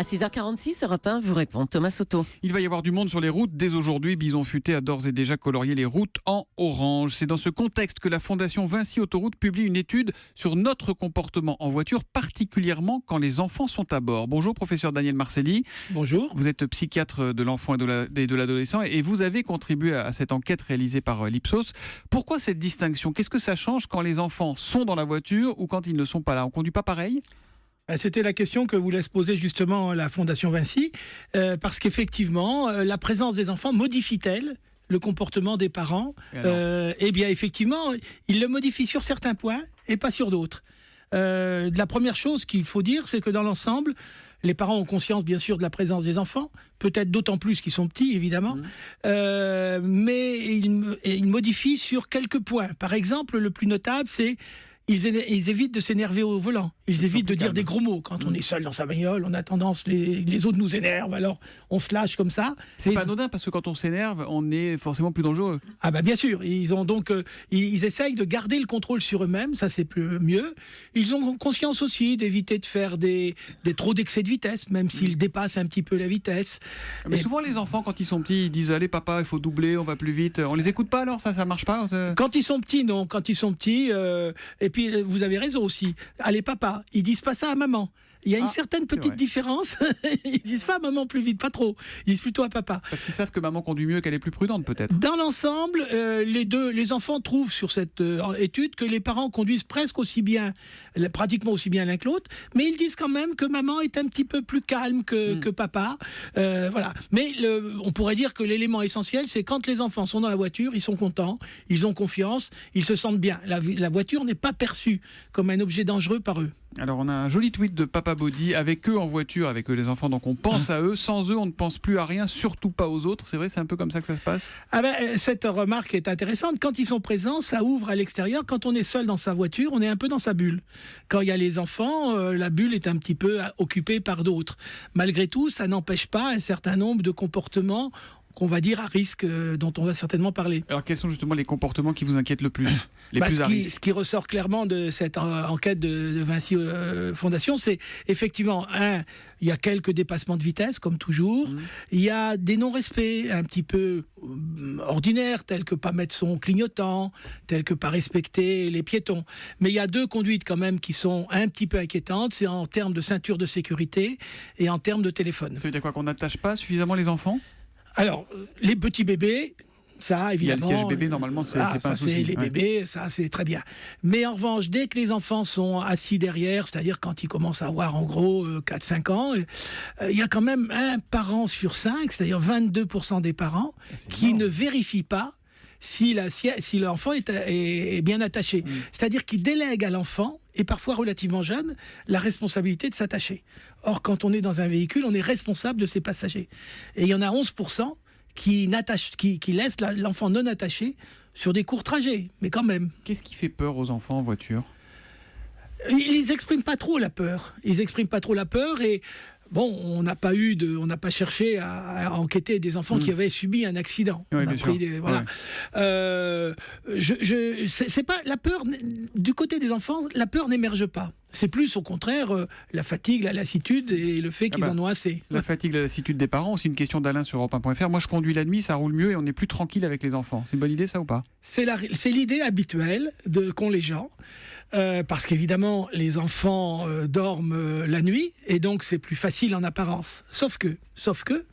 À 6h46, Europe 1 vous répond Thomas Soto. Il va y avoir du monde sur les routes. Dès aujourd'hui, Bison Futé a d'ores et déjà colorié les routes en orange. C'est dans ce contexte que la Fondation Vinci Autoroute publie une étude sur notre comportement en voiture, particulièrement quand les enfants sont à bord. Bonjour, professeur Daniel Marcelli. Bonjour. Vous êtes psychiatre de l'enfant et de l'adolescent et vous avez contribué à cette enquête réalisée par l'Ipsos. Pourquoi cette distinction ? Qu'est-ce que ça change quand les enfants sont dans la voiture ou quand ils ne sont pas là ? On ne conduit pas pareil ? C'était la question que voulait se poser justement la Fondation Vinci, parce qu'effectivement, la présence des enfants modifie-t-elle le comportement des parents ? Eh bien, effectivement, il le modifie sur certains points et pas sur d'autres. La première chose qu'il faut dire, c'est que dans l'ensemble, les parents ont conscience, bien sûr, de la présence des enfants, peut-être d'autant plus qu'ils sont petits, évidemment, mais ils modifient sur quelques points. Par exemple, le plus notable, c'est ils évitent de s'énerver au volant. Ils évitent de dire des gros mots. Quand on est seul dans sa bagnole, on a tendance, les autres nous énervent, alors on se lâche comme ça. C'est pas anodin parce que quand on s'énerve, on est forcément plus dangereux. Ah bah bien sûr, ils ont donc ils essayent de garder le contrôle sur eux-mêmes, ça c'est mieux. Ils ont conscience aussi d'éviter de faire des trop d'excès de vitesse, même s'ils dépassent un petit peu la vitesse. Mais souvent les enfants quand ils sont petits, ils disent allez papa, il faut doubler, on va plus vite. On les écoute pas alors ça marche pas. Quand ils sont petits, non. Quand ils sont petits, et puis vous avez raison aussi. Allez papa, ils disent pas ça à maman. Il y a une certaine petite différence. Ils disent pas à maman plus vite, pas trop. Ils disent plutôt à papa. Parce qu'ils savent que maman conduit mieux, qu'elle est plus prudente peut-être. Dans l'ensemble, les enfants trouvent sur cette étude que les parents conduisent presque aussi bien, pratiquement aussi bien l'un que l'autre, mais ils disent quand même que maman est un petit peu plus calme que papa. Voilà. Mais on pourrait dire que l'élément essentiel, c'est quand les enfants sont dans la voiture, ils sont contents, ils ont confiance, ils se sentent bien. La voiture n'est pas perçue comme un objet dangereux par eux. Alors on a un joli tweet de Papa Body, avec eux en voiture, avec eux les enfants, donc on pense à eux, sans eux on ne pense plus à rien, surtout pas aux autres. C'est vrai, c'est un peu comme ça que ça se passe ? Cette remarque est intéressante. Quand ils sont présents, ça ouvre à l'extérieur. Quand on est seul dans sa voiture, on est un peu dans sa bulle. Quand il y a les enfants, la bulle est un petit peu occupée par d'autres. Malgré tout, ça n'empêche pas un certain nombre de comportements qu'on va dire à risque, dont on va certainement parler. Alors quels sont justement les comportements qui vous inquiètent le plus, à risque ? Ce qui ressort clairement de cette enquête de Vinci Fondation, c'est effectivement, il y a quelques dépassements de vitesse, comme toujours. Il y a des non-respects un petit peu ordinaires, tels que pas mettre son clignotant, tels que pas respecter les piétons. Mais il y a deux conduites quand même qui sont un petit peu inquiétantes, c'est en termes de ceinture de sécurité et en termes de téléphone. Ça veut dire quoi, qu'on n'attache pas suffisamment les enfants ? Alors, les petits bébés, ça, évidemment... Il y a le siège bébé, normalement, c'est pas un souci. Les bébés, ça, c'est très bien. Mais en revanche, dès que les enfants sont assis derrière, c'est-à-dire quand ils commencent à avoir, en gros, 4-5 ans, il y a quand même un parent sur 5, c'est-à-dire 22% des parents, qui ne vérifient pas si l'enfant est bien attaché. C'est-à-dire qu'ils délèguent à l'enfant, et parfois relativement jeune, la responsabilité de s'attacher. Or, quand on est dans un véhicule, on est responsable de ses passagers. Et il y en a 11% qui laissent l'enfant non attaché sur des courts trajets, mais quand même. Qu'est-ce qui fait peur aux enfants en voiture ? Ils n'expriment pas trop la peur. Et bon, on n'a pas cherché à enquêter des enfants qui avaient subi un accident. Oui, voilà. C'est pas la peur du côté des enfants. La peur n'émerge pas. C'est plus au contraire la fatigue, la lassitude et le fait qu'ils en ont assez. La fatigue, la lassitude des parents, c'est une question d'Alain sur Europe1.fr. Moi, je conduis la nuit, ça roule mieux et on est plus tranquille avec les enfants. C'est une bonne idée, ça ou pas ? C'est l'idée habituelle qu'ont les gens. Parce qu'évidemment, les enfants dorment la nuit et donc c'est plus facile en apparence. Sauf que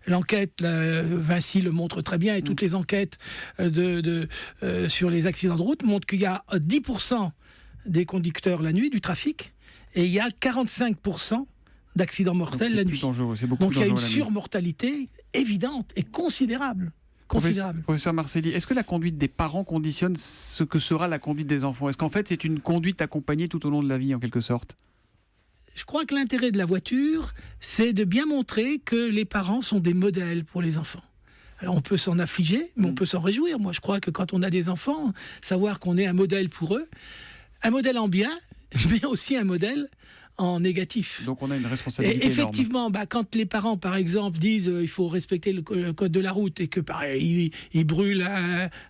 l'enquête, Vinci le montre très bien, et toutes les enquêtes sur les accidents de route montrent qu'il y a 10% des conducteurs la nuit, du trafic, et il y a 45% d'accidents mortels la nuit. C'est beaucoup Donc plus il y a une dangereux la nuit. surmortalité évidente et considérable. Professeur Marcelli, est-ce que la conduite des parents conditionne ce que sera la conduite des enfants ? Est-ce qu'en fait c'est une conduite accompagnée tout au long de la vie en quelque sorte ? Je crois que l'intérêt de la voiture, c'est de bien montrer que les parents sont des modèles pour les enfants. Alors on peut s'en affliger, mais on peut s'en réjouir. Moi je crois que quand on a des enfants, savoir qu'on est un modèle pour eux, un modèle en bien, mais aussi un modèle en négatif. Donc on a une responsabilité et effectivement, énorme. Quand les parents, par exemple, disent il faut respecter le code de la route et que pareil, ils brûlent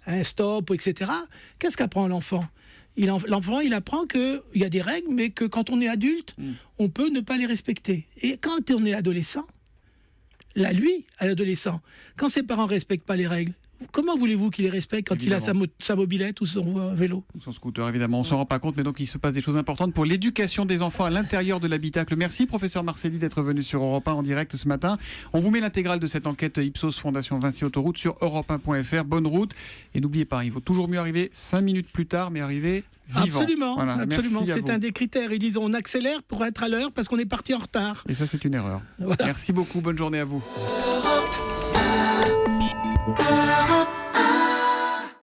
un stop, etc., qu'est-ce qu'apprend l'enfant ? L'enfant, il apprend qu'il y a des règles, mais que quand on est adulte, on peut ne pas les respecter. Et quand on est adolescent, là, lui, à l'adolescent, quand ses parents ne respectent pas les règles, comment voulez-vous qu'il les respecte quand il a sa mobilette ou son vélo? Son scooter, évidemment. On ne s'en rend pas compte, mais donc il se passe des choses importantes pour l'éducation des enfants à l'intérieur de l'habitacle. Merci, professeur Marcelli, d'être venu sur Europe 1 en direct ce matin. On vous met l'intégrale de cette enquête Ipsos Fondation Vinci Autoroute sur europe1.fr. Bonne route. Et n'oubliez pas, il vaut toujours mieux arriver 5 minutes plus tard, mais arriver vivant. Absolument, voilà, absolument. C'est un des critères. Ils disent on accélère pour être à l'heure parce qu'on est parti en retard. Et ça, c'est une erreur. Voilà. Merci beaucoup. Bonne journée à vous.